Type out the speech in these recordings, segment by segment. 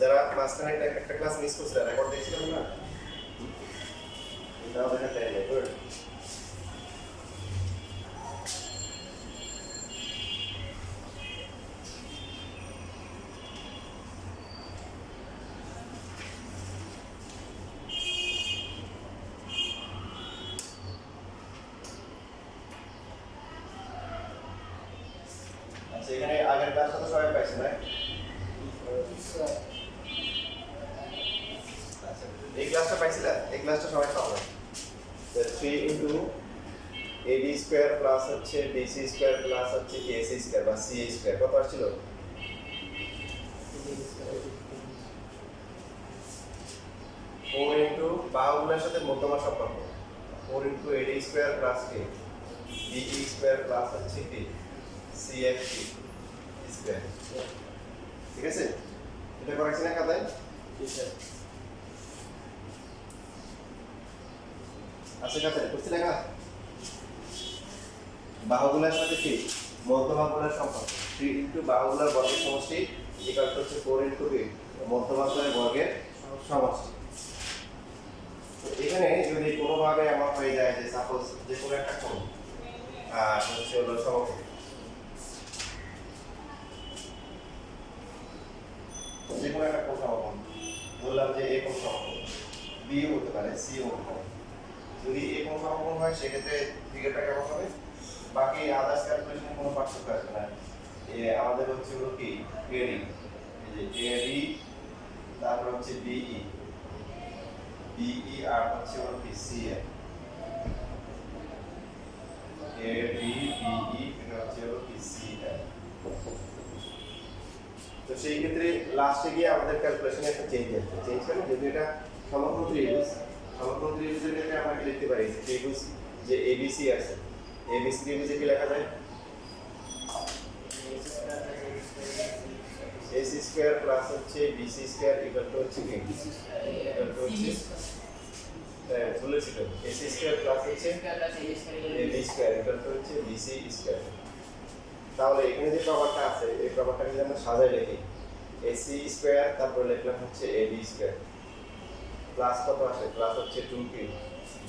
যারা মাঝখানে একটা ক্লাস মিস করছিলেন রেকর্ড দেখছিলাম না এটাও দেখা যায় না গুড আচ্ছা এখানে আগের ক্লাসটা তো সবাই পাইছেন না আচ্ছা এই ক্লাসটা পাইছিলেন এই ক্লাসটা সবাই পাবেন 3 ইনটু ab স্কয়ার প্লাস হচ্ছে bc স্কয়ার প্লাস হচ্ছে ac স্কয়ার বা ca স্কয়ার কত আসছিল 4 ইনটু বাহুগুলোর সাথে মধ্যমা সম্পর্ক 4 into ad square plus k be square plus হচ্ছে k cf স্কয়ার ঠিক আছে এটা করেছেন না খাতায় ঠিক আছে আচ্ছা খাতায় করছি লেখা বাহুগুলোর সাথে কি মধ্যমাগুলোর সম্পর্ক 3 ইনটু বাহুগুলোর বর্গের সমষ্টি ইকুয়াল টু হচ্ছে 4 ইনটু b মধ্যমাগুলোর বর্গের সমষ্টি তো এখানে যদি কোনোভাবে এমন হয়ে যায় যে সাপোজ যে কোনো একটা কোণ হচ্ছে হলো সমকোণ যে কোনো একটা কোণ সমকোণ বললাম যে a কোণ সমকোণ b ও হতে পারে c ও হতে পারে যদি a কোণ সমকোণ হয় সেক্ষেত্রে ফিগারটা কেমন হবে বাকি আদার্স ক্যালকুলেশনে কোনো পার্থক্য আসবে না আমাদের হচ্ছে হলো কি AD এই যে AD তারপর হচ্ছে BE আর হচ্ছে হলো কি CF AD BE এটা হচ্ছে হলো কি CF তো সেই ক্ষেত্রে লাস্টে গিয়ে আমাদের ক্যালকুলেশনে একটা চেঞ্জ আসবে চেঞ্জ মানে যদি এটা সমকোণ ত্রিভুজের ক্ষেত্রে আমরা কি লিখতে পারি ত্রিভুজ যে ABC আছে ABC ত্রিভুজে কি লেখা যায় AC স্কয়ার প্লাস হচ্ছে BC স্কয়ার ইকুয়াল টু হচ্ছে কি ইকুয়াল টু হচ্ছে বলেছিল AC স্কয়ার প্লাস হচ্ছে AB স্কয়ার ইকুয়াল টু হচ্ছে BC স্কয়ার তাহলে এখানে যে প্রমাণটা আছে এই প্রমাণটা যদি আমরা সাজাই লিখি AC স্কয়ার তারপর লিখলাম হচ্ছে AB স্কয়ার প্লাস কত আসে প্লাস হচ্ছে 2k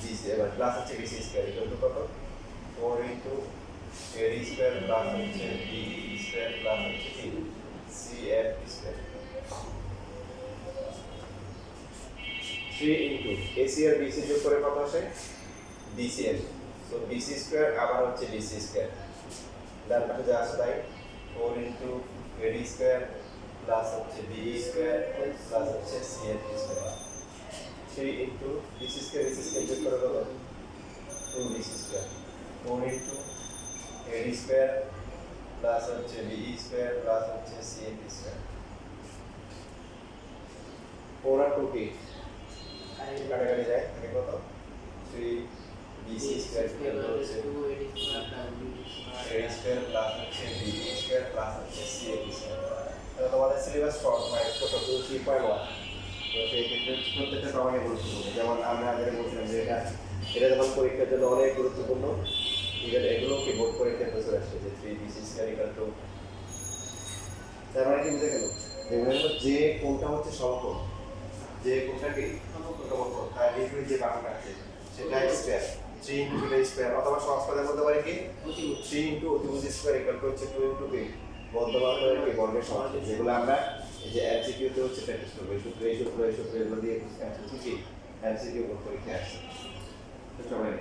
BC এবার প্লাস হচ্ছে BC স্কয়ার ইকুয়াল টু কত 4 ইনটু AD স্কয়ার প্লাস হচ্ছে BE স্কয়ার প্লাস হচ্ছে কি CF স্কয়ার 3 ইনটু AC আর BC যোগ করে কত আসে BCF সো BC স্কয়ার আবার হচ্ছে BC স্কয়ার ডান পাশে যা আছে তাই 4 ইনটু AD স্কয়ার প্লাস হচ্ছে BE স্কয়ার প্লাস হচ্ছে CF square 3 into BC square যোগ করে কত 2BC square 4 into AD square plus হচ্ছে BE স্কয়ার প্লাস হচ্ছে CF স্কয়ার 4 আর 2 কি কাটাকাটি যায় থাকে কত 3BC স্কয়ার ইকুয়াল হচ্ছে 2AD স্কয়ার প্লাস হচ্ছে BE স্কয়ার প্লাস হচ্ছে CF স্কয়ার এটা তোমাদের সিলেবাস ফর্ম হয় ছোট 2 3.1 তো সেই ক্ষেত্রে প্রত্যেকটা প্রমাণই গুরুত্বপূর্ণ যেমন আমরা আগে বলছিলাম যে এটা যখন পরীক্ষার জন্য অনেক গুরুত্বপূর্ণ এগুলো কি বোর্ড পরীক্ষায় প্রশ্ন আসছে যে 3BC স্কয়ার ইকুয়াল টু তার মানে কি বুঝে গেল যে কোণটা হচ্ছে সমকোণ যে কোণটা কি সমকোণ তার বিপরীত যে বাহুটা আছে সেটা স্কয়ার 3 ইনটু সেটা স্কয়ার অথবা সহজপদের মধ্যে পারে কি 3 ইনটু অতিভুজ স্কয়ার ইকুয়াল টু হচ্ছে 2 ইনটু b মধ্যমাত্রার কি বর্গের সমষ্টি যেগুলো আমরা এই যে এমসিকিউ তে হচ্ছে প্র্যাকটিস করব এই সূত্র এগুলো দিয়ে কি এমসিকিউ পরীক্ষায় আসছে তো সবাই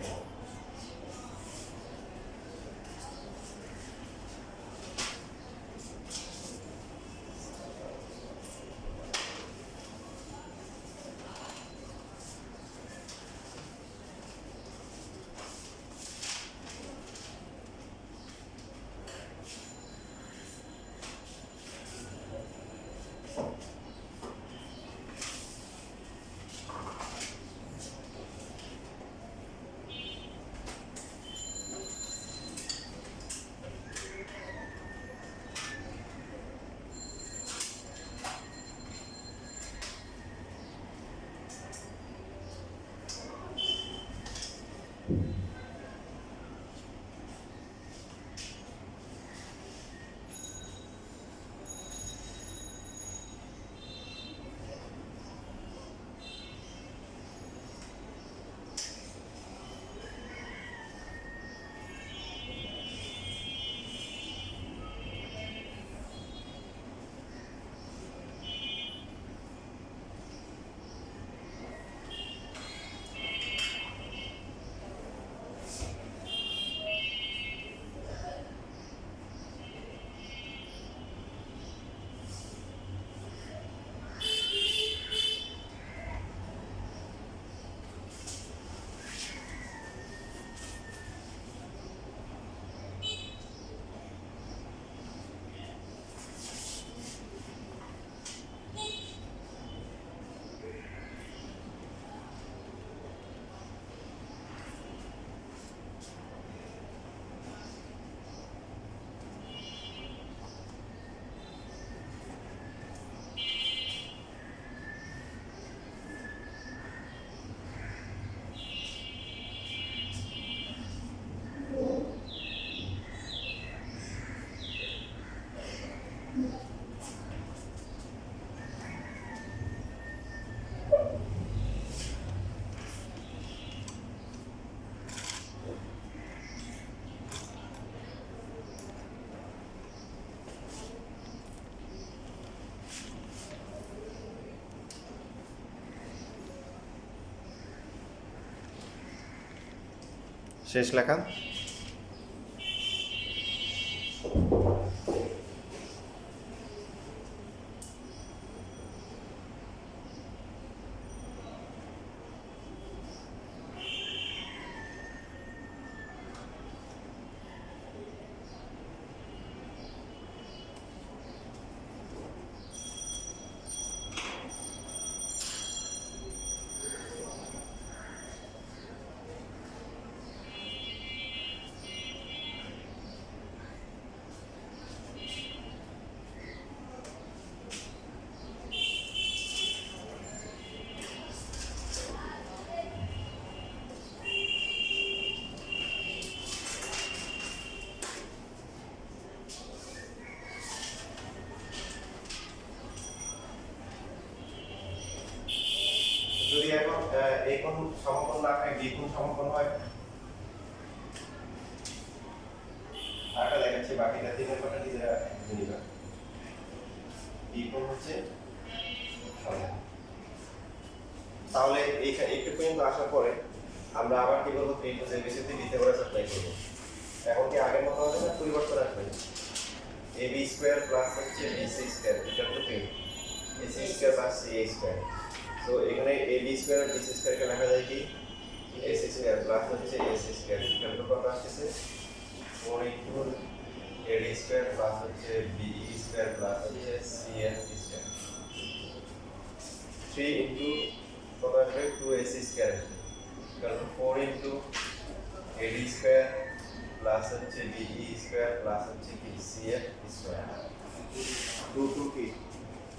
শেষ লেখা। যদি এখন a কোণ সমকোণ না হয় b কোণ সমকোণ হয়, আরেকটা দেখাচ্ছি, বাকিটা তিনের কথা নিজেরা নিবা। b কোণ হচ্ছে সমকোণ। তাহলে এইখানে একটু পর্যন্ত আসার পরে আমরা আবার কি বলবো, এই যে বেসিতে দিতে করে সাপ্লাই করব। এখন কি আগের মতো হবে না, পরিবর্তন আসবে? ab স্কয়ার প্লাস হচ্ছে bc স্কয়ার ইকুয়াল টু কি ac square plus ca square. তো এখানে ab স্কয়ার আর bc স্কয়ার কে লেখা যায় কি ac স্কয়ার প্লাস হচ্ছে ac স্কয়ার ইকুয়াল টু কত আসছে 4 ইনটু ad স্কয়ার প্লাস হচ্ছে be স্কয়ার প্লাস হচ্ছে cf স্কয়ার 3 ইনটু কত আসবে 2ac square equal two 4 into ad square plus হচ্ছে be স্কয়ার প্লাস হচ্ছে কি cf স্কয়ার 2 কি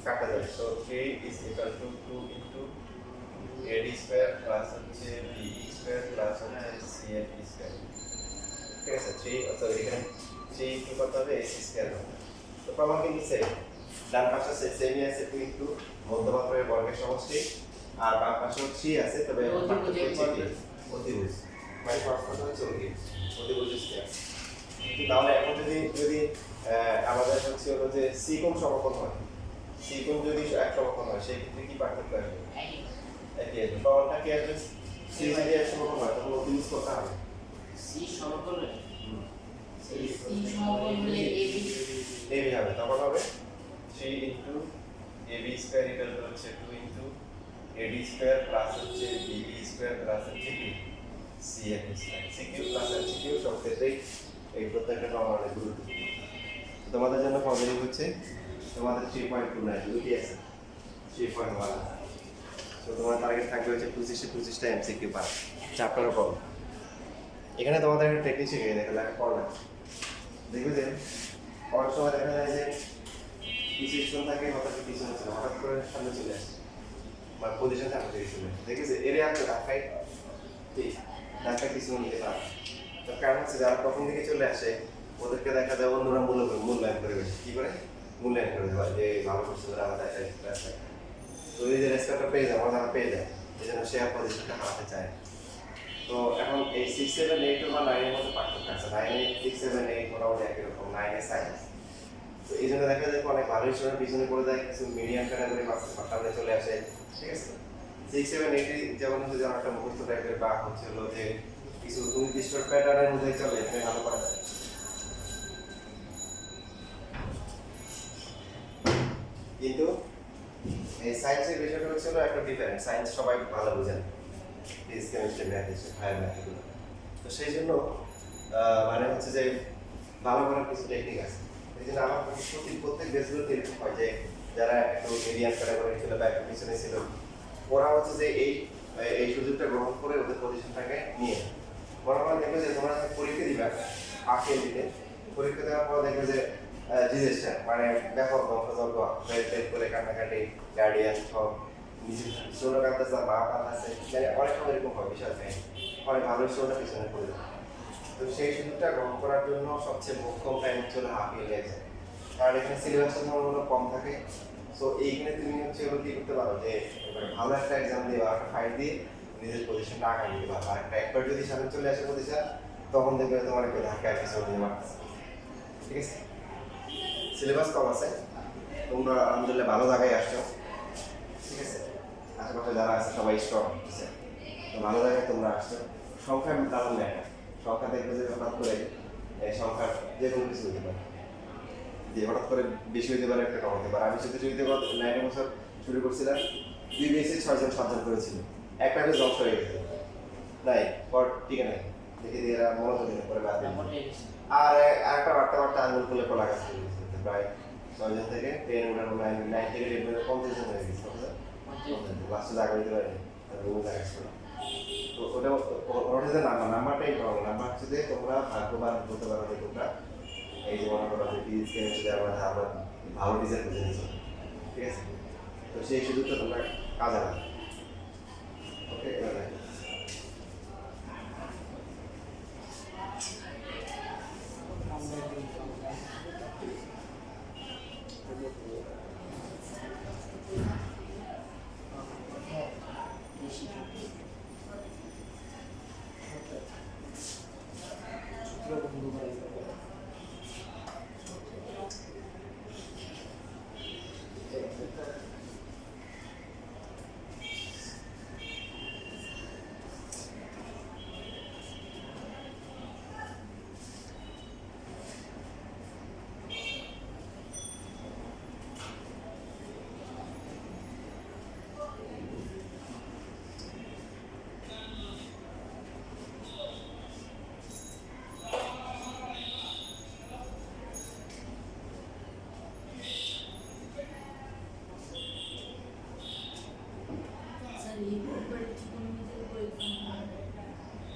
কাটা যাবে। So 3 is equal to 2 into ad square plus হচ্ছে be স্কয়ার প্লাস হচ্ছে cf স্কয়ার। ঠিক আছে, 3 সরি এখানে 3 ইনটু কত হবে ac স্কয়ার হবে। তো প্রমাণ কি নিচে ডান পাশে সেমই আছে 2 ইনটু মধ্যমাত্রার বর্গের সমষ্টি, আর বাম পাশেও 3 আছে, তবে অতিভুজ মানে প্রশ্ন হচ্ছে অতিভুজ স্কয়ার। তাহলে এখন যদি আমাদের হচ্ছে হলো যে c কোণ সমকোণ হয়, c কোণ যদি এক সমকোণ হয় সেই ক্ষেত্রে কি পার্থক্য আসবে? একই আসবে। প্রমাণটা কি আসবে? c যদি এক সমকোণ হয় তখন অতিভুজ কত হবে? c সমকোণ হলে c সমকোণ হলে ab হবে, তখন হবে 3 into ab square equal two হচ্ছে 2 ইনটু ad স্কয়ার প্লাস হচ্ছে be স্কয়ার প্লাস হচ্ছে কি cf square. cq plus hq সব ক্ষেত্রেই এই প্রত্যেকটা প্রমাণের গুরুত্ব। তোমাদের জন্য ফর্মুলা হচ্ছে তোমাদের 3.29 দুটি আছে 3.1। তো তোমার টার্গেট থাকবে হচ্ছে 25টা এমসিকিউ পাস চ্যাপ্টারের পর। এখানে তোমাদের একটা টেকনিক শিখিয়ে দেখো, লেখা পড়া দেখবে যে অনেক সময় দেখা যায় যে কিছু স্টুডেন্ট থাকে হঠাৎ পিছনে ছিল, হঠাৎ করে সামনে চলে আসে বা পজিশন সামনে চলে আসে, দেখেছে এর আপনি ঢাকায় ঠিক ঢাকায় কিছু নিতে পারে। তো কারণ হচ্ছে যারা প্রথম দিকে চলে আসে ওদেরকে দেখা যায় অন্যরা মূল্যায়ন করে বেশি কি করে মূল্যায়ন করে দেওয়া যে ভালো করছে ওরা আমাদের একটা ক্লাস থাকে। তো এই যে রেসপেক্টটা পেয়ে যায়, তারা পেয়ে যায়, এই জন্য সে পজিশনটা হারাতে চায়। তো এখন এই 6, 7, 8 বা 9 এর মধ্যে পার্থক্য আছে। 9 এ 6, 7, 8 মোটামুটি একই রকম, 9 এ সায়েন্স। তো এই জন্য দেখা যায় অনেক ভালো স্টুডেন্ট পিছনে পড়ে যায়, কিছু মিডিয়াম ক্যাটাগরি সামনে চলে আসে। ঠিক আছে, 6, 7, 8 যেমন হচ্ছে যেমন একটা মুখস্থ টাইপের বা হচ্ছে হলো যে কিছু নির্দিষ্ট প্যাটার্নের মধ্যে চলে, এখানে ভালো করা যায়। কিন্তু এই সায়েন্সের বিষয়টা হচ্ছে একটা ডিফারেন্ট। সায়েন্স সবাই ভালো বোঝেন, ফিজিক্স কেমিস্ট্রি ম্যাথ এসে হায়ার ম্যাথ এগুলো। তো সেই জন্য মানে হচ্ছে যে ভালো করার কিছু টেকনিক আছে। এই জন্য আমার প্রত্যেক দেশগুলোতে এরকম হয় যে যারা একটু মিডিয়াম ক্যাটাগরি ছিল বা একটু পিছনে ছিল, ওরা হচ্ছে যে এই সুযোগটা গ্রহণ করে ওদের পজিশনটাকে নিয়ে মনে হয় দেখবে যে তোমরা পরীক্ষা দিবে আঁকে দিতে, পরীক্ষা দেওয়ার পর দেখবে যে ডিজাস্টার মানে ব্যাপক ধ্বংসযজ্ঞ, বেড করে কান্নাকাটি, গার্ডিয়ান সব নিজের ছোটো কাঁদতেছে, মা কাঁদতেছে, মানে অনেক সময় এরকম হয় বিশাল কাহিনী, অনেক ভালো ছোটোটা পিছনে পড়ে যায়। তো সেই সুযোগটা গ্রহণ করার জন্য সবচেয়ে মোক্ষম টাইম হচ্ছে হলো হাফ ইয়ারলি এক্সাম, কারণ এখানে সিলেবাসটা ধরো কম থাকে। সো এইখানে তুমি হচ্ছে হলো কি করতে পারো যে ভালো একটা এক্সাম দিয়ে বা একটা ফাইট দিয়ে নিজের পজিশনটা আগায় নিতে পারো। আর একবার যদি সামনে চলে আসে পজিশন, তখন দেখবে তোমার একটু ধাক্কায় পিছনে নিয়ে মারতেছে। ঠিক আছে, সিলেবাস কম আছে, তোমরা আলহামদুলিল্লাহ ভালো জায়গায় আসছো। ঠিক আছে, আশেপাশে যারা আছে সবাই স্ট্রং আছে, তো ভালো জায়গায় তোমরা আসছো। সংখ্যা দাঁড়ান ম্যাটার, সংখ্যা দেখবে যে হঠাৎ করে এই সংখ্যার যে কোনো কিছু হতে পারে, যে হঠাৎ করে বেশি হতে পারে, একটা কম হতে পারে। আমি শুধু যদি 9 বছর শুরু করছিলাম, 2 বেসে 6 জন 7 জন করেছিল, একটা বেশ ধ্বংস হয়ে গেছে, নাই পর ঠিক আছে দেখে দিয়ে এরা মনোযোগ দিতে পরে বাদ দিয়ে আর একটা বার্তা বার্তা আঙুল খুলে কলা গাছ হয়ে গেছে, প্রায় 6 জন থেকে 10 উঠানো 9 থেকে 10 পর্যন্ত 50 জন হয়ে গেছে, লাস্টে জায়গা দিতে পারেনি, রুমে জায়গা ছিল। তো ওটা ওটা যে নাম্বারটাই পাবো, নাম্বার হচ্ছে যে তোমরা ভাগ্যবান বলতে পারো যে তোমরা এই যে মনে করো যে ফিজিক্স কেমিস্ট্রি আমরা ভালো টিচার খুঁজে নিয়েছি, ঠিক আছে? তো সেই সুযোগটা তোমরা কাজে লাগাও। ওকে,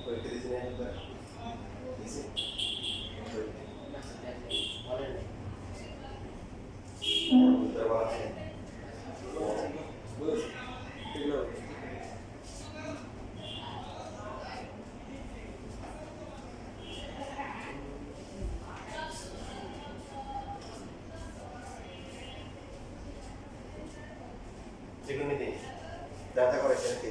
পরীক্ষা দিয়েছি না একবার? দিয়েছি? উত্তর বলা আছে? ত্রিকোণমিতি যা যা করেছে আর কি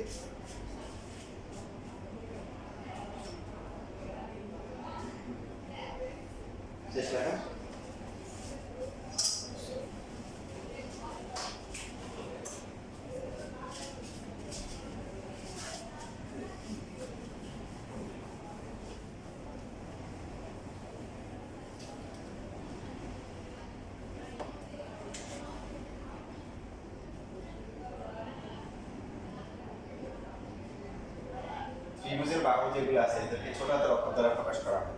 শেষ লেখা ত্রিভুজের বাহু যেগুলো আছে এদেরকে ছোট হাতের অক্ষর দ্বারা প্রকাশ করা হয়।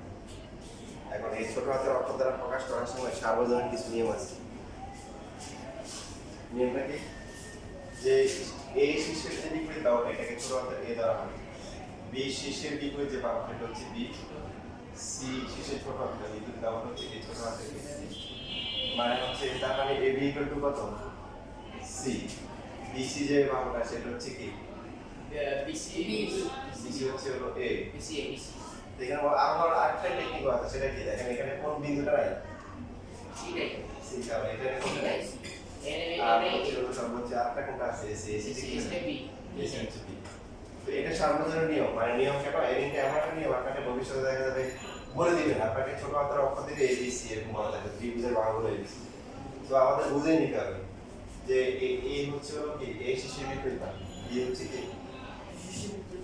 এখন এই ছোট হাতের অক্ষর দ্বারা প্রকাশ করার সময় সার্বজনীন কিছু নিয়ম আছে। নিয়মটা কি? যে এই শীর্ষের যে বিপরীত বাহু এটাকে ছোট হাতের এ দ্বারা হয়, বি শীর্ষের বিপরীত যে বাহু এটা হচ্ছে বি, সি শীর্ষের ছোট হাতের বিপরীত বাহু হচ্ছে এই ছোট হাতের বি। মানে হচ্ছে তার মানে এ বি ইকুয়াল টু কত? সি। বিসি যে বাহুটা সেটা হচ্ছে কি? বিসি হচ্ছে হলো এ। এখানে আবার আরেকটা টেকনিক আছে, সেটা কি দেখেন এখানে কোন বিন্দুটা নাই? সি কারণ এখানে কোন নাই? আর হচ্ছে হলো সর্বোচ্চ আরেকটা কোনটা আছে? এসি হচ্ছে বি। তো এটা সার্বজনীন নিয়ম, মানে নিয়ম কেন? এদিকে এমন একটা নিয়ম আপনাকে ভবিষ্যতে দেখা যাবে বলে দিবেন আপনাকে ছোট হাতের অক্ষর দিকে এ বি সি এরকম বলা থাকে, ত্রিভুজের বাহুগুলো এবিসি। তো আমাদের বুঝে নিতে হবে যে এ হচ্ছে হলো কি এ শীর্ষের বিপরীত, বি হচ্ছে কি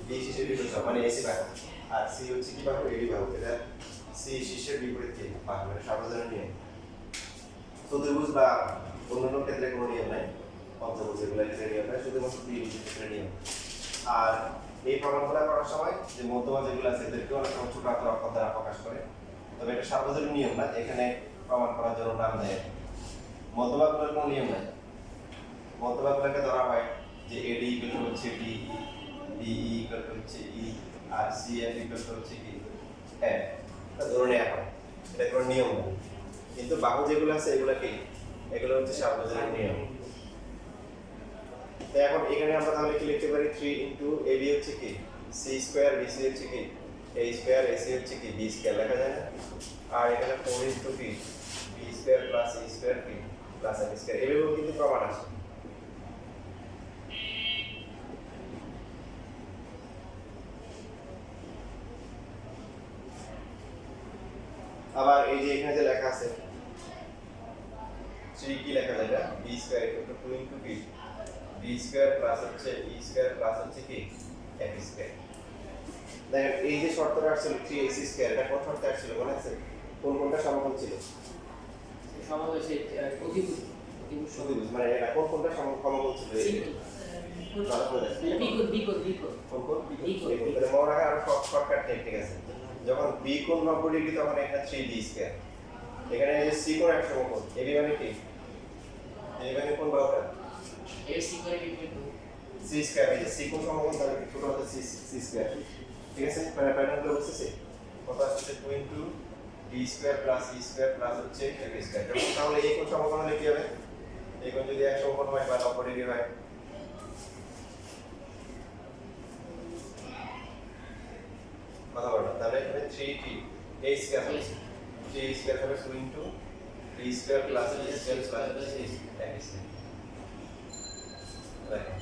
বি শীর্ষের বিপরীত মানে এসি বাহু, আর সি হচ্ছে কি বাহু? এবি বাহু। এটা সি শীর্ষের বিপরীত কি বাহু, মানে সার্বজনীন নিয়ম। চতুর্ভুজ বা অন্যান্য ক্ষেত্রে কোনো নিয়ম নাই, পঞ্চভুজ এগুলো ক্ষেত্রে নিয়ম নাই, শুধুমাত্র ত্রিভুজের ক্ষেত্রে নিয়ম। আর এই প্রমাণগুলো করার সময় যে মধ্যমা যেগুলো আছে এদেরকে অনেক সময় ছোট হাতের অক্ষর দ্বারা প্রকাশ করে, তবে এটা সার্বজনীন নিয়ম না, এখানে প্রমাণ করার জন্য নাম দেয়। মধ্যমাগুলোর কোনো নিয়ম নাই, মধ্যমাগুলোকে ধরা হয় যে এডি ইকুয়াল হচ্ছে ডি, বিই ইকুয়াল হচ্ছে ই, আর সিএফ ইকুয়াল হচ্ছে কি এফ, এটা ধরে নেওয়া হয়, এটা কোনো নিয়ম না। কিন্তু বাহু যেগুলো আছে এগুলো কি? এগুলো হচ্ছে সার্বজনীন নিয়ম। তো এখন এখানে আমরা তাহলে কি লিখতে পারি? 3 ইনটু এবি হচ্ছে কি সি স্কয়ার, বিসি হচ্ছে কি এ স্কয়ার, এসি হচ্ছে কি বি স্কয়ার লেখা যায় না? আর এখানে 4 ইনটু কি B square plus C square কি প্লাস এম স্কয়ার, এভাবেও কিন্তু প্রমাণ আছে। আবার এই যে এখানে যে লেখা আছে 3 কি লেখা যায়? এটা B square equal to 2 into কি বি স্কয়ার প্লাস হচ্ছে ই স্কয়ার প্লাস হচ্ছে কি এফ স্কয়ার। দেখেন এই যে শর্তটা আসছিল 3x স্কয়ার এটা কোন শর্তে আসছিল মনে আছে কোন কোনটা সমকোণ ছিল সমকোণ সে প্রতিভুজ সদিভুজ মানে এটা কোন কোনটা সমকোণ ছিল এই কোন কোন তাহলে মনে রাখা আর শর্টকাট ঠিক আছে যখন b কোণ 90 ডিগ্রি তখন এটা 3b স্কয়ার এখানে এই যে c কোণ এক সমকোণ ab মানে কি ab মানে কোন বাহুটা c স্কয়ার এই যে c কোণ সমকোণ তাহলে ছোট হাতে c স্কয়ার ঠিক আছে প্যাটার্নটা বুঝতেছি কত আসছে 2 into b square plus e square plus হচ্ছে ab স্কয়ার যখন তাহলে এই কোণ সমকোণ হলে কি হবে এই কোণ যদি এক সমকোণ হয় বা 90 ডিগ্রি হয় কথা বলো তাহলে এখানে 3t a স্কয়ার হবে 3 স্কয়ার হবে 2 into b square plus e square plus ab square right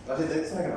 রাশি দেখছ না কেন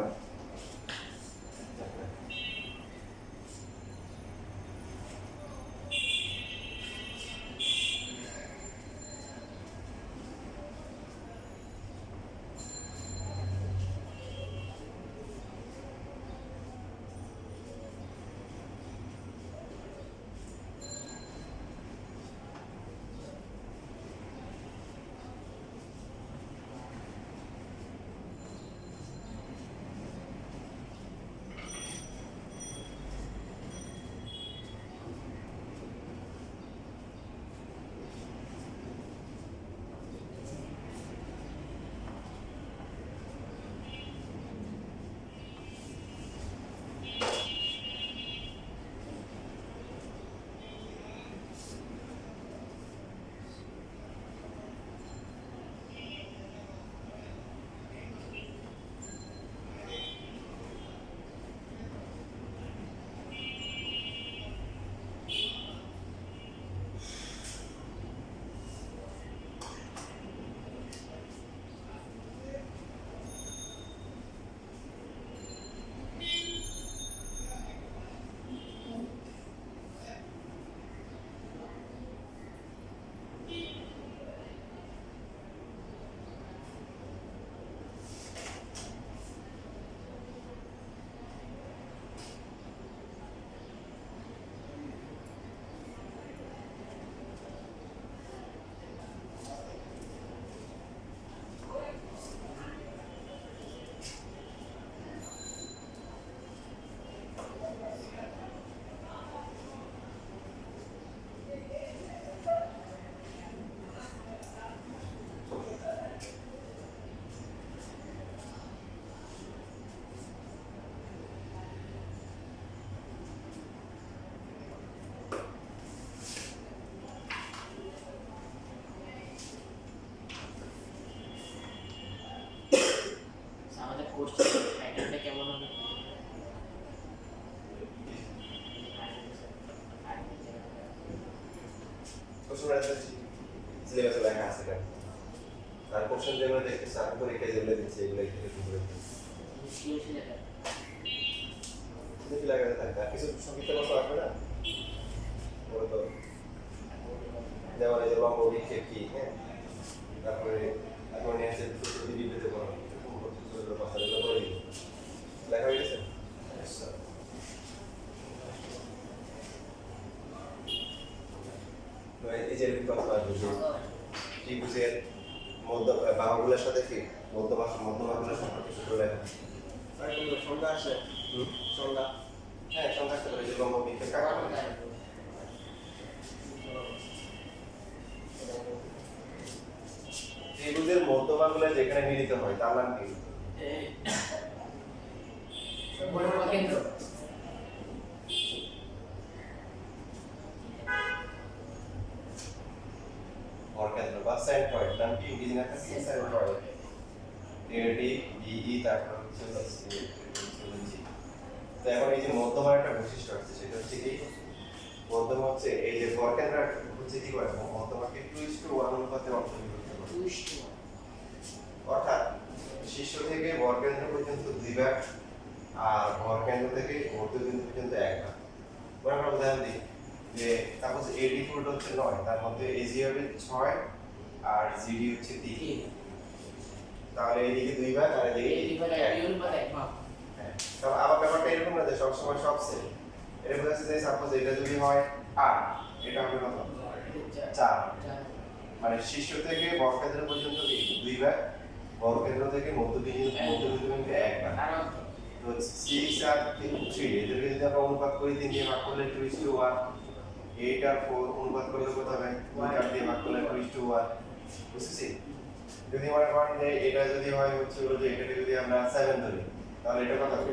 সিলেবাসে লেখা আছে কেন আর কোশ্চেন যেগুলো দেখতেছি আমি পরীক্ষায় যেগুলো দিচ্ছি এগুলো একটু করে দেখি লাগাতে থাকে আর কিছু সংক্ষিপ্ত কথা আসবে না বলো তো যেমন এই যে লম্ব বিক্ষেপ কি হ্যাঁ তারপরে এখন এসে সত্যি বিবৃত করো লেখা হয়ে গেছে এই যে কথা আসবে ত্রিভুজের মধ্য বাহুগুলোর সাথে কি মধ্যবাহুগুলোর সম্পর্কে সূত্র লেখা আর কোন সংখ্যা আসে সংখ্যা হ্যাঁ সংখ্যা আসতে পারে যে লম্ব বিক্ষেপ কাকে বলে ত্রিভুজের মধ্যবাহুগুলো যেখানে মিলিত হয় তার নাম কি বর্গমূল কেন্দ্র ভরকেন্দ্র বা সেন্ট্রয়েড, নাম কি ইংরেজি না থাকে সেন্ট্রয়েড। এডি ডিই তারপর হচ্ছে সি। তো এখন এই যে মধ্যমার একটা বৈশিষ্ট্য আছে, সেটা হচ্ছে কি মধ্যমা হচ্ছে এই যে ভরকেন্দ্র হচ্ছে কি করে মধ্যমাকে 2:1 অনুপাতে অন্তর্ভুক্ত করে। 2:1 অর্থাৎ শীর্ষ থেকে ভরকেন্দ্র পর্যন্ত 2 ভাগ আর ভরকেন্দ্র থেকে মধ্যবিন্দু পর্যন্ত 1 ভাগ। আমরা উদাহরণ দিই যে সাপোজ এডি ফুট হচ্ছে 9, তার মধ্যে এজি হবে 6 আর জিডি হচ্ছে 3। তাহলে এইদিকে 2 ভাগ আর এদিকে এই ডিভাইড 1 অনুপাত 1 ভাগ। হ্যাঁ, তবে আবার ব্যাপারটা এরকম না যে সবসময় সব সেম। এরকম আছে যে সাপোজ এটা যদি হয় 8, এটা হবে কত? 4। মানে শীর্ষ থেকে বর্গকেন্দ্র পর্যন্ত কি 2 ভাগ, বর্গকেন্দ্র থেকে মধ্যবিন্দু পর্যন্ত 1 ভাগ। তো 6 আর 3 এদেরকে যদি আমরা অনুপাত করি 3 দিয়ে ভাগ করলে 2:1, 8 আর 4 অনুপাত করলে কত হবে? 2 দিয়ে ভাগ করলে 2:1। বুঝছিস? যদি মনে করেন যে এটা যদি হয় হচ্ছে হলো যে এটাকে যদি আমরা 7 ধরি, তাহলে এটা কত হবে?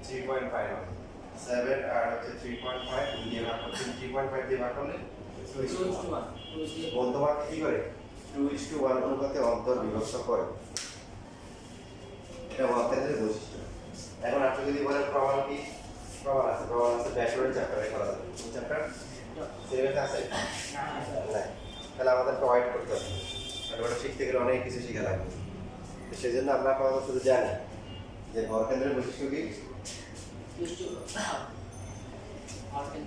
3.5 হবে। 7 আর হচ্ছে 3.5 দিয়ে ভাগ করলে 3.5 দিয়ে ভাগ করলে 2:1। মধ্যমা কি করে 2:1 অনুপাতে অন্তর্বিভক্ত করে। এটা ভরকেন্দ্রের বৈশিষ্ট্য। এখন আপনি যদি বলেন প্রমাণ কি? প্রমাণ আছে ব্যাকওয়ার্ড চ্যাপ্টারে করা যাবে। কোন চ্যাপ্টার? সিলেবাসে আছে? না। তাহলে আমাদের প্রোভাইড করতে হবে। আর ওটা শিখতে গেলে অনেক কিছু শেখা লাগবে। তো সেজন্য আমরা আপাতত শুধু জানি যে ভরকেন্দ্রের বৈশিষ্ট্য কি?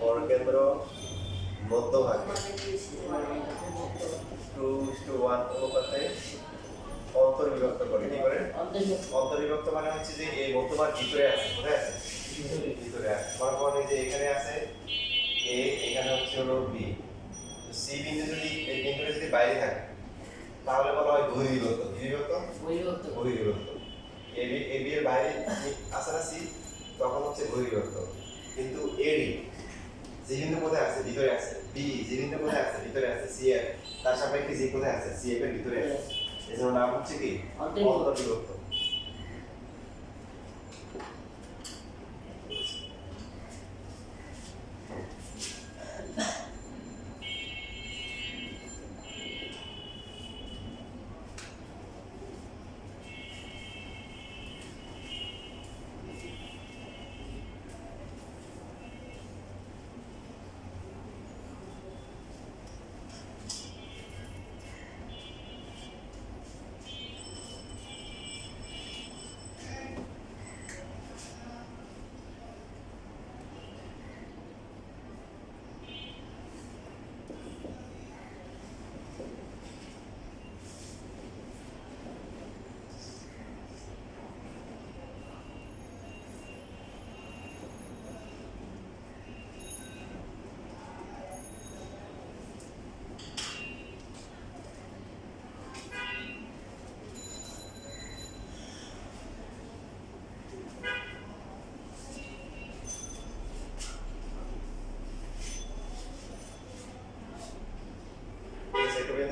ভরকেন্দ্র মধ্যভাগে 2:1 অনুপাতে অন্তর্বিভক্ত করে। কি করে? অন্তর্বিভক্ত মানে হচ্ছে যে এই মধ্যমার ভিতরে আছে, কোথায় আছে? ভিতরে আছে। মনে করেন এই যে এখানে আছে এ, এখানে হচ্ছে হলো বি। তো সি বিন্দু যদি এই বিন্দুটা যদি বাইরে থাকে তাহলে বলা হয় বহির্বিভক্ত। কি বিভক্ত? বহির্বিভক্ত। এবি এর বাইরে আছে না সি, তখন হচ্ছে বহির্বিভক্ত। কিন্তু এডি যে বিন্দু কোথায় আছে? ভিতরে আছে। বি যে বিন্দু কোথায় আছে? ভিতরে আছে। সি এর তার সাপেক্ষে যে কোথায় আছে? সি এর ভিতরে আছে। এজন্য নাম হচ্ছে কি? অন্তর্বিভক্ত।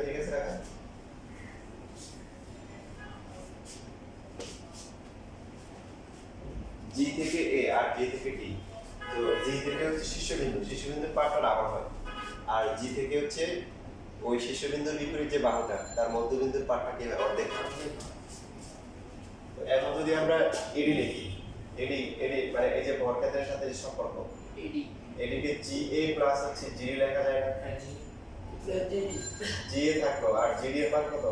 ঠিক আছে রাখা। জি থেকে এ আর জি থেকে ডি। তো জি থেকে হচ্ছে শীর্ষবিন্দুর পাটটা ডাবল হয়। আর জি থেকে হচ্ছে ওই শীর্ষবিন্দুর বিপরীত যে বাহুটা তার মধ্যবিন্দুর পাটটা কি হয়? অর্ধেক। তো এখন যদি আমরা এডি লিখি, এডি মানে এই যে ভরকেন্দ্রের সাথে যে সম্পর্ক, এডিকে জি এ প্লাস হচ্ছে জিডি লেখা যায় না? জি এ থাকলো আর জিডি এর মান কত?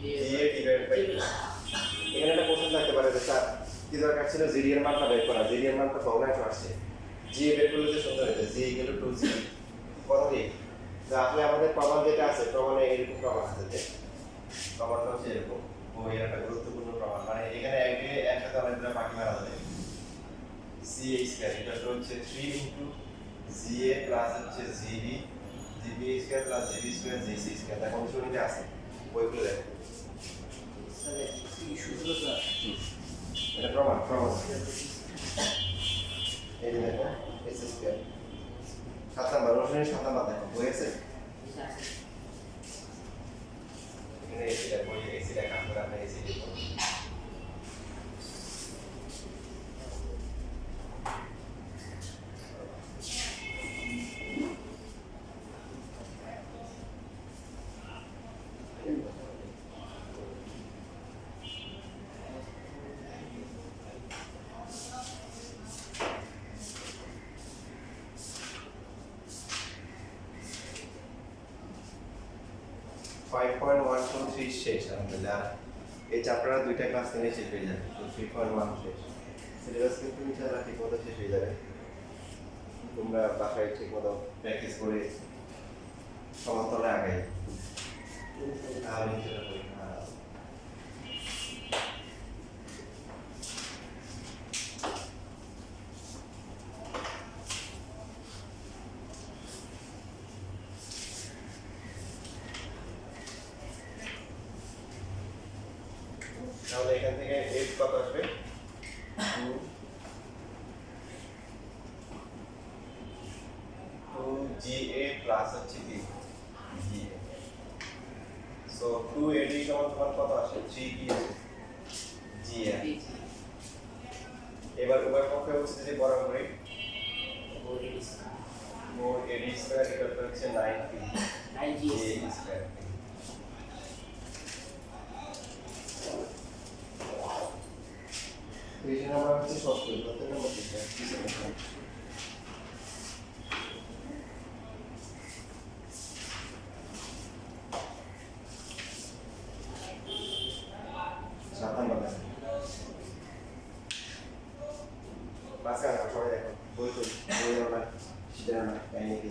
জি এ ডিভাইড বাই। এখানে একটা প্রশ্ন থাকতে পারে যে স্যার কি দরকার ছিল জিডি এর মানটা বের করা? জিডি এর মানটা ভগ্নাংশ আসছে, জি এ বের করলে যে সুন্দর হয়েছে জি ইকুয়াল টু 2 জি। কথা ঠিক? তো আসলে আমাদের প্রমাণ যেটা আছে, প্রমাণে এরকম প্রমাণ আছে যে প্রমাণটা হচ্ছে এরকম। ওই একটা গুরুত্বপূর্ণ প্রমাণ, মানে এখানে একসাথে অনেকগুলো বাকি মারা যাবে। সি এ স্কয়ার এটা হচ্ছে 3 ইনটু জি এ প্লাস হচ্ছে GB GB square plus GB square GC square. দেখো শুনিতে আছে ওইগুলো দেখো। এটা প্রমাণ এই যে দেখো এস স্কয়ার 7 নাম্বার অনুশীলনী 7 নাম্বার দেখো বই আছে এখানে এসি দেখো, এসি দেখা আমরা এসি দেখো 5.123 শেষ আলহামদুলিল্লাহ। এই চ্যাপ্টার দুইটা ক্লাস নিয়ে শেষ হয়ে যাবে, তো 3.1 শেষ। সিলেবাস কিন্তু ইনশাআল্লাহ ঠিক মতো শেষ হয়ে যাবে। তোমরা বাসায় ঠিক মতো প্র্যাকটিস করে সমান্তরালে আগাই তাহলে সেটা পরীক্ষা তাহলে এখান থেকে এফ কত আসবে? 2GA প্লাস হচ্ছে কি GA, সো 2AD সমান সমান কত আসে? 3 GA। এবার উভয় পক্ষে হচ্ছে যদি বরাবরই 4AD স্কয়ার ইকুয়াল টু হচ্ছে 9GA স্কয়ার। এই জন্য আমরা হচ্ছে সব করি প্রত্যেক নম্বর থেকে মাঝখানে সবাই দেখো বই তো বই না সেটা না কাহিনী কি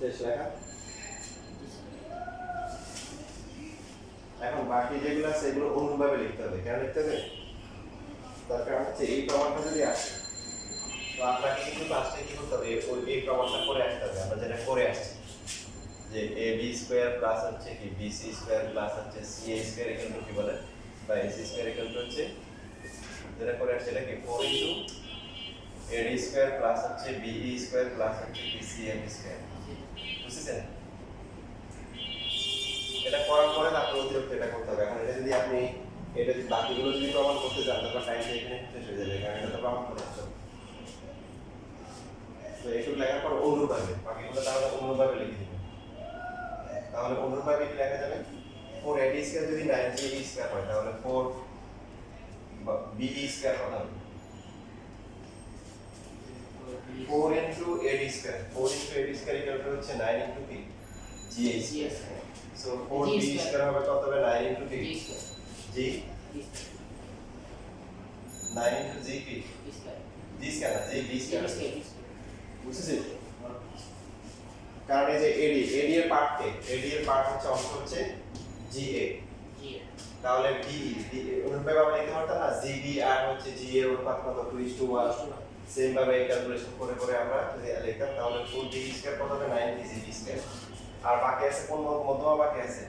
শেষ লেখা। এখন বাকি যেগুলো আছে এগুলো অনুভাবে লিখতে হবে। কেন লিখতে হবে? তার কারণ হচ্ছে এই প্রমাণটা যদি আসে তো আপনাকে কিন্তু লাস্টে কি করতে হবে? এই প্রমাণটা করে আসতে হবে। আমরা যেটা করে আসছি যে ab স্কয়ার প্লাস হচ্ছে কি bc স্কয়ার প্লাস হচ্ছে ca স্কয়ার ইকুয়াল টু কি বলে বা ac স্কয়ার ইকুয়াল টু হচ্ছে যেটা করে আসছে এটা কি 4 ইনটু ad স্কয়ার প্লাস হচ্ছে be স্কয়ার প্লাস হচ্ছে কি cm স্কয়ার। বুঝছেন? এটা করার পরে তারপর অতিরিক্ত এটা করতে হবে। এখন এটা যদি আপনি এটা যদি বাকিগুলো যদি প্রমাণ করতে চান তাহলে টাইমটা এখানে শেষ হয়ে যাবে, কারণ এটা তো প্রমাণ করতে হবে। তো এইটুকু লেখার পর অনুরূপভাবে বাকিগুলো তাহলে অনুরূপভাবে লিখে দিবেন। তাহলে অনুরূপভাবে কি লেখা যাবে? 4ad স্কয়ার যদি 9ge স্কয়ার হয় তাহলে 4be স্কয়ার কত হবে? 4 into ad square 4 into ad square equal two হচ্ছে 9 ইনটু কি ga square. So 4b square হবে কত হবে? 9 ইনটু কি g 9 ইনটু g কি g স্কয়ার না g b স্কয়ার। বুঝছেন? কারণ এই যে ad এর পার্ট হচ্ছে অংশ হচ্ছে ga, তাহলে be অনুপাত আমরা লিখতে পারতাম না gb আর হচ্ছে ga এর অনুপাত কত 2:1। সেম ভাবে ক্যালকুলেশন করে করে আমরা যদি লিখতাম তাহলে 4b স্কয়ার কত হবে? 9gb square. আর বাকি আছে কোন মধ্যমা বাকি আছে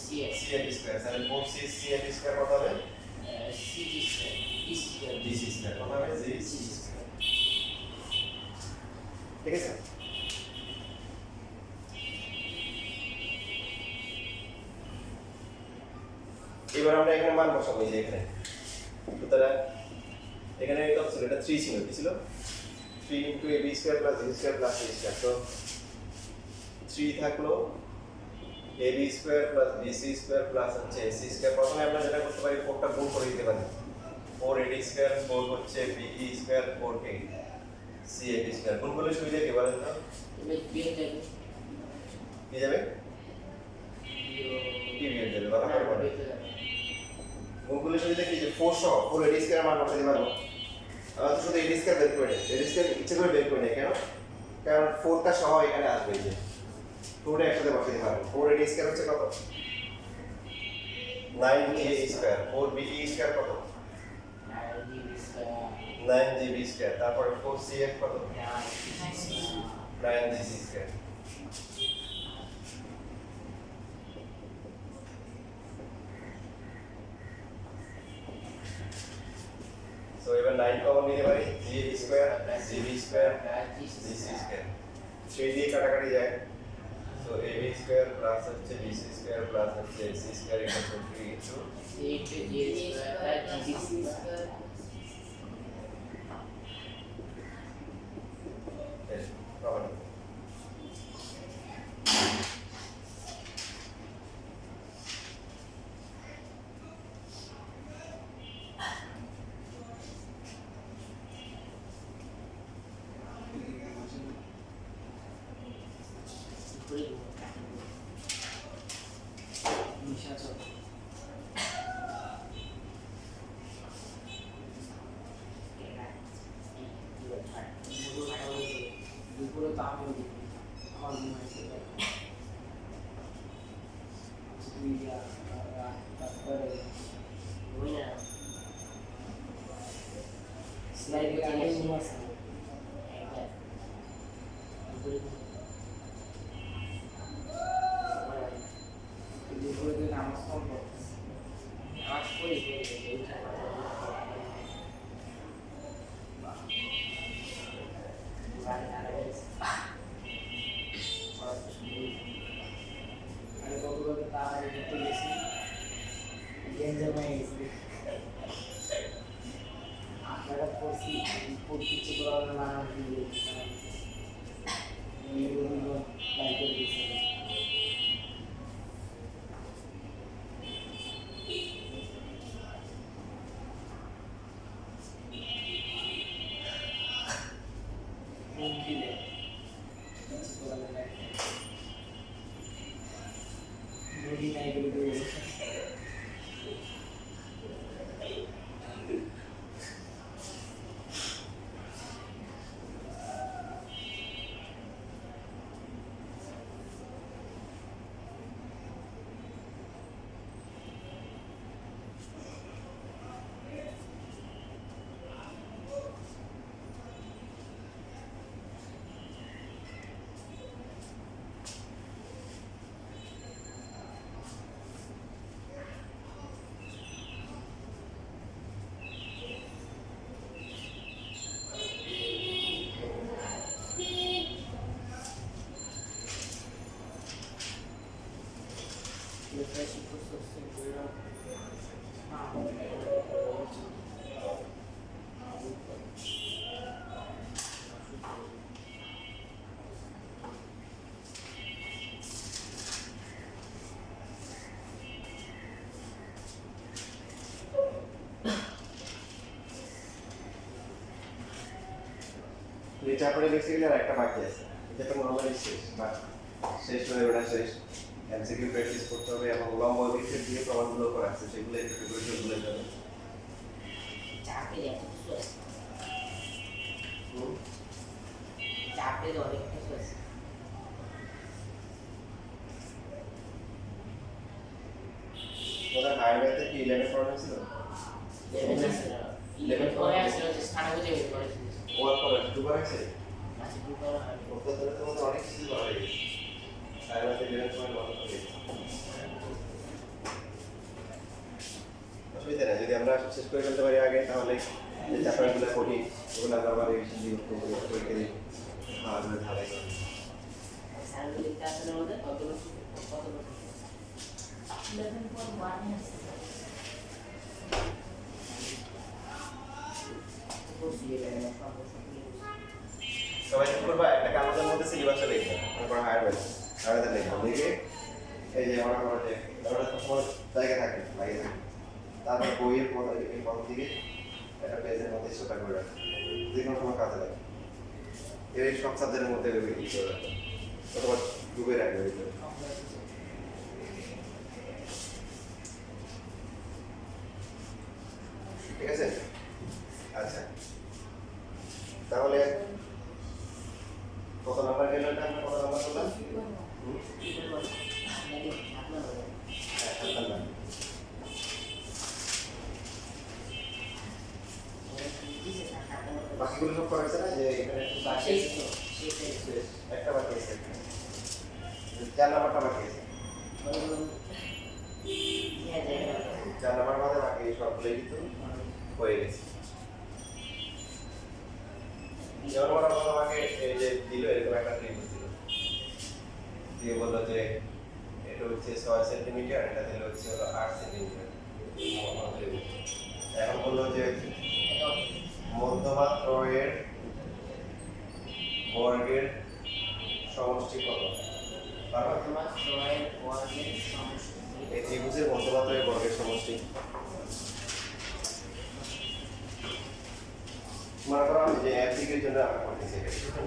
cm স্কয়ার, তাহলে 4c cm স্কয়ার কত হবে? cg স্কয়ার dc স্কয়ার কত হবে? gc square. ঠিক আছে? এবার আমরা এখানে মান বসাবো। এই যে এখানে সুতরাং এখানে কত ছিল? এটা 3 ছিল। কি ছিল? 3 into ab square plus b square plus c square. তো 3 থাকলো ab square plus bc square plus হচ্ছে ac স্কয়ার। প্রথমে আমরা যেটা করতে পারি 4টা গুণ করে দিতে পারি। 4AD স্কয়ার 4 হচ্ছে BE square 4K CAD square কোন বলে সুবিধা কি বলেন তো এবার বিয়ে যাবে কি যাবে কি বিয়ে যাবে বাবা বলে কোন বলে সুবিধা কি যে 4 সহ 4AD স্কয়ার মান করতে পারবো আমরা তো শুধু AD স্কয়ার বের করে নেই AD স্কয়ার ইচ্ছে করে বের করে নেই কেন কারণ 4 টা সহ এখানে আসবে এই যে 4 টা একসাথে বসাতে পারবো 4AD স্কয়ার হচ্ছে কত 9GA স্কয়ার 4BE স্কয়ার কত 9GB স্কয়ার তারপরে 4CF কত 9GC স্কয়ার সো এবার 9 কমন নিতে পারি GA square GB square GC square সেই দিয়ে কাটাকাটি যায় সো AB স্কয়ার প্লাস হচ্ছে BC স্কয়ার প্লাস হচ্ছে AC square equal two 3 into 8GA square GC square common দুপুরে তো আমিও দেখি আমার মনে হয়েছে তারপরে ওই না স্লাইড আগে শুরু আছে দুপুরে দিন নামাজ পড়বো নামাজ পড়ি এটা পরে বেসিক্যালি আর একটা বাকি আছে এটা তো নরমালি শেষ বা শেষ হয়ে ওটা শেষ এমসিকিউ প্র্যাকটিস করতে হবে এবং লম্বা লিখে দিয়ে প্রমাণগুলো করা আছে সেগুলো একটু করে ভুলে যাবে চাপে কিছু আছে চাপে অনেক কিছু আছে ওটা হাইওয়েতে কি 11 প্রবলেম ছিল 11 পরে আসলে স্টার্ট হয়ে যাবে পরে ওয়ার করে দুবার আছে আচ্ছা দুবার হয় ওটা ধরে তো অনেক কিছু করা হয়ে গেছে হাইওয়েতে 11 পয়েন্ট বন্ধ করে অসুবিধা নেই যদি আমরা শেষ করে ফেলতে পারি আগে তাহলে যে চ্যাপ্টারগুলো পড়ি ওগুলো আমরা আবার রিভিশন দিয়ে পরীক্ষা দিই আর ধারাই করি স্যারগুলি ক্লাসের মধ্যে কত বছর 11.1 আছে সবাই কি করবা একটা কাগজের মধ্যে সিলেবাসটা লিখবে তারপর হাইওয়েতে লিখবে লিখে এই যে আমরা যে আমরা তো সময় জায়গা থাকে লাগে থাকে তারপর বইয়ের প্রথম দিকে একটা পেজের মধ্যে ছোটা করে রাখো, যে কোনো সময় কাজে লাগে। এই সব সাবজেক্টের মধ্যে ই করে রাখো, অথবা ডুবে রাখবে ভিতরে। ঠিক আছে, আচ্ছা তাহলে কত নাম্বার গেল এটা, আমরা কত নাম্বার করলাম? হ্যাঁ, 7 নাম্বার। বাকিগুলো সব করা হয়েছে না, যে এখানে একটা বাকি আছে, 4 নাম্বারটা বাকি আছে, 4 নাম্বার বাদে বাকি সবগুলোই কিন্তু হয়ে গেছে। যেমন ওরা প্রথম আগে এই যে দিল এরকম একটা ত্রিভুজ দিল, দিয়ে বললো যে এটা হচ্ছে 6 সেন্টিমিটার, এটা দিল হচ্ছে হলো 8 সেন্টিমিটার। এখন বললো যে মধ্যমা ত্রয়ের বর্গের সমষ্টি কত? পারবা? এই ত্রিভুজের মধ্যমা ত্রয়ের বর্গের সমষ্টি মনে করো আমি যে এক দিকের জন্য আমরা করতেছি এটা ঠিক আছে?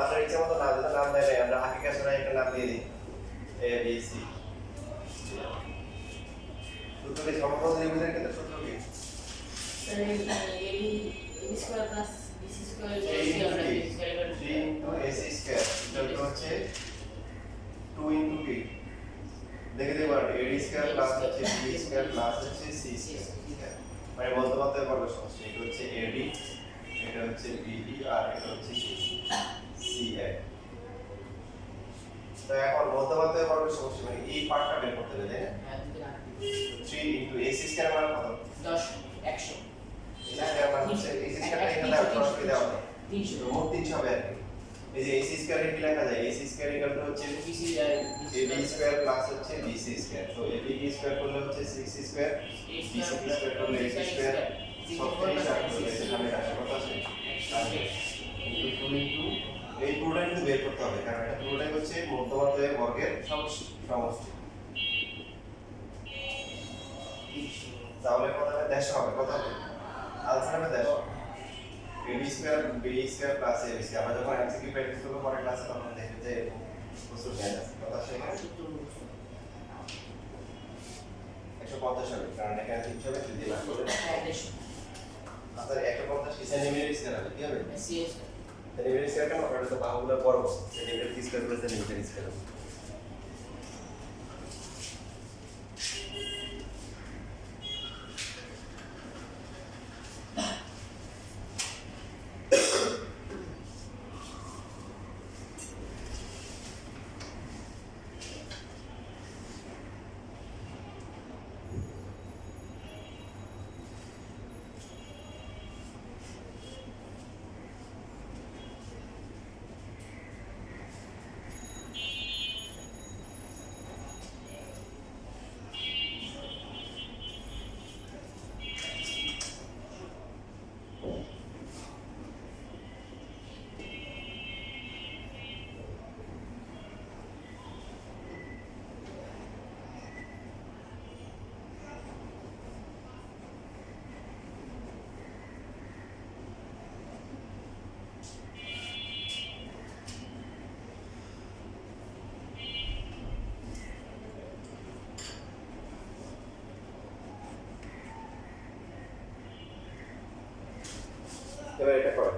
আপনার ইচ্ছা মতো নাম যেটা নাম দেয় আমরা হাকিকা সরাই একটা নাম দিয়ে দিই এ বি সি। সূত্রটি সমগ্র ত্রিভুজের ক্ষেত্রে সূত্র কি? হচ্ছে 2 ইনটু কি দেখে দেবার AD স্কয়ার প্লাস হচ্ছে B স্কয়ার প্লাস হচ্ছে C স্কয়ার, মানে মধ্যমাত্রার বর্গ সমষ্টি। এটা হচ্ছে AD, এটা হচ্ছে BE আর এটা হচ্ছে CA। তো এখন মধ্যমাত্রার বর্গ সমষ্টি মানে এই পার্টটা বের করতে হবে, তাই না? 3 ইনটু AC স্কয়ার মানে কত? 10 100 AC স্কয়ার মানে হচ্ছে AC স্কয়ারটা এখানে সরাসরি দেওয়া হয় 300, মোট 300 হবে আর কি। এই যে AC স্কয়ার কি লেখা যায়? AC স্কয়ার ইকুয়াল টু হচ্ছে AB স্কয়ার প্লাস হচ্ছে BC স্কয়ার। তো AB স্কয়ার করলে হচ্ছে 6 স্কয়ার, BC স্কয়ার করলে 8 স্কয়ার, 36 আর করলে এখানে রাশি কত আছে? 2 ইনটু এই পুরোটাই কিন্তু বের করতে হবে, কারণ এটা পুরোটাই হচ্ছে মধ্যমাত্রার বর্গের সমষ্টি। তাহলে কত হবে? 150 হবে। কত হবে? আনসার হবে 150। AB square B square plus AB square. আমরা যখন এমসিকিউ প্র্যাকটিস করব পরের ক্লাসে তখন দেখবে যে প্রচুর জ্ঞান আছে। কথা শেখা 150 হবে, কারণ এখানে 300 হবে, যদি না করলে আচ্ছা 150 কি সেন্টিমিটার স্কয়ার হবে? কি হবে? সেন্টিমিটার স্কয়ার কেন? কারণ তো বাহুগুলো বড়, সেন্টিমিটার স্কয়ার করে সেন্টিমিটার স্কয়ার হবে। এবার এটা করো।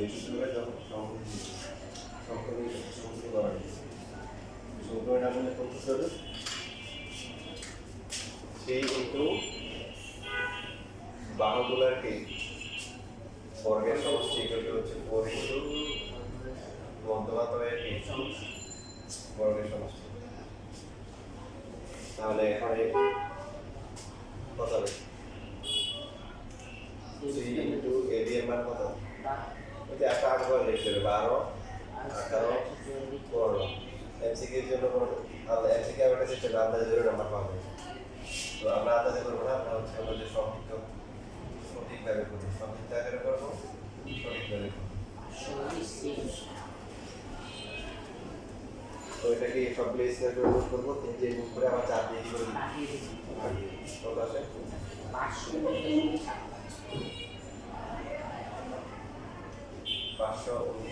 এই সূত্রটা যখন সমকোণী করা হয় সমকোণীটা বলে কোন সূত্র হবে 3 ইনটু বাহুগুলোর কি বর্গের সমষ্টি ইকুয়াল হচ্ছে 4 ইনটু মধ্যমাত্রার কি বর্গের সমষ্টি তাহলে এখানে কত হবে 3 ইনটু ab এর মান কত ওই যে একটা 8 বার লিখতে হবে 12 18 15 এমসিকিউ এর জন্য কোনো তাহলে এমসিকিউ এর কাছে সেটা আন্দাজে 0 নাম্বার পাবে তো আমরা আন্দাজে করব না আমরা হচ্ছে আমাদের সঠিকভাবে করব সঠিকভাবে করব সঠিকভাবে করব তো এটা কি সব প্লেস করে করব 3 দিয়ে গুণ করে আবার 4 দিয়ে কি করে কত আসে 519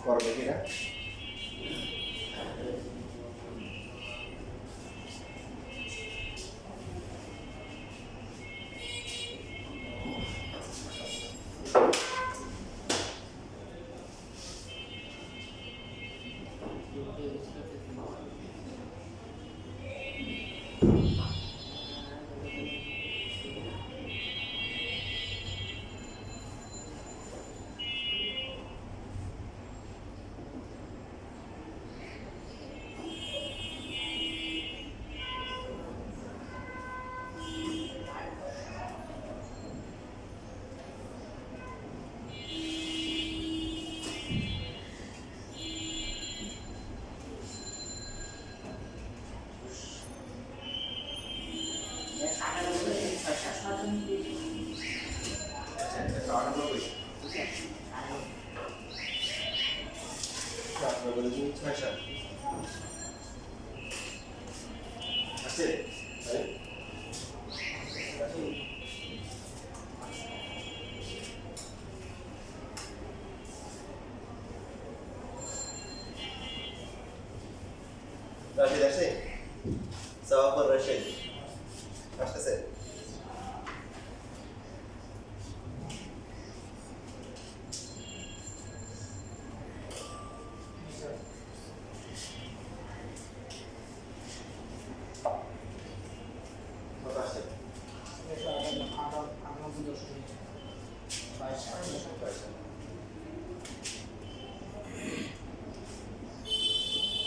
করবে কিনা Rashid আসে সাওয়াফর রশিদ আসতেছে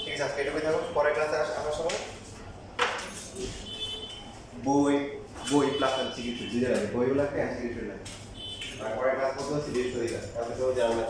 ঠিক আছে এটা কই থাকো পরের ক্লাসে আসার সময় বই প্লাস এমসিকিউ দুইটা লাগে বইও লাগে এমসিকিউ লাগে আর পরের ক্লাস করতে হচ্ছে 200 টাকা তাহলে তো জানা না